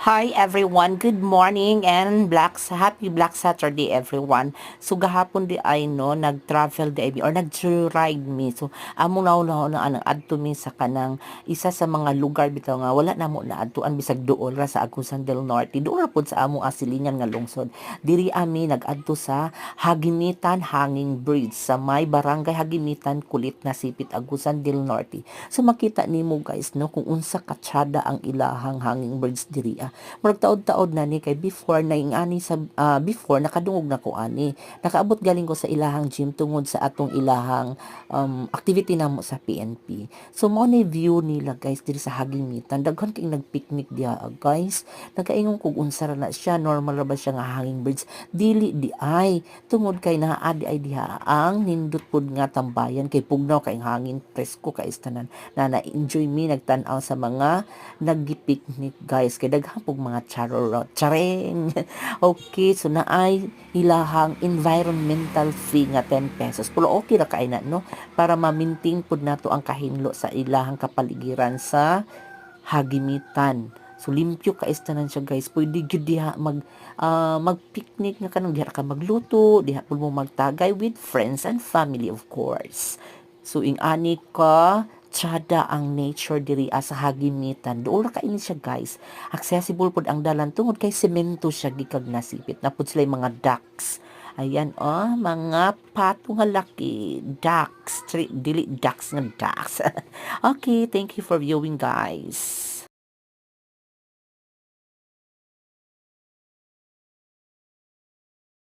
Hi everyone, good morning and happy Black Saturday everyone. So gahapon di ay no nag-travel di ay or nag-ride me. So amo na anang adto mi sa kanang isa sa mga lugar bitaw nga wala namo na adtuan bisag duol ra sa Agusan del Norte. Duol ra pud sa amo asilingan nga lungsod. Diri ami nag-adto sa Hagimitan Hanging Bridge sa may barangay Hagimitan Kulit na Sipit Agusan del Norte. So makita nimo guys no kung unsa katsada ang ilahang hanging bridge diri. Murag taod-taod na ni kay before na ingani sa before nakadungog na ko ani. Nakaabot galing ko sa ilahang gym tungod sa atong ilahang activity namo sa PNP. So mo ni view nila guys diri sa Hagimitan. Daghan kay nagpicnic diha guys. Nagaingon kog unsa ra na siya, normal ra ba siya nga hanging bridge? Dili di ay tungod kay naa di ay diha ang nindot pud nga tambayan kay pugnaw kay hangin presko kay istanan na na-enjoy mi nagtan-aw sa mga naggi-picnic guys kay daghang pug mga charorot chareng. Okay, so naay ilahang environmental fee nga 10 pesos pero okay ra kay na no para ma-maintain pud nato ang kahinlo sa ilahang kapaligiran sa Hagimitan. So limpyo ka istanan siya guys. Pwede gyud diha mag-picnic nga kanang diha ka magluto, diha pud mo magtagay with friends and family of course. So ing ani ka tsada ang nature diri sa Hagimitan. Doon ra kaini siya guys. Accessible pud ang dalan tungod kay semento siya gikag nasipit. Na pud sila mga ducks. Ayan, mga pato nga laki. Ducks. Dili ducks nga ducks. Okay, thank you for viewing guys.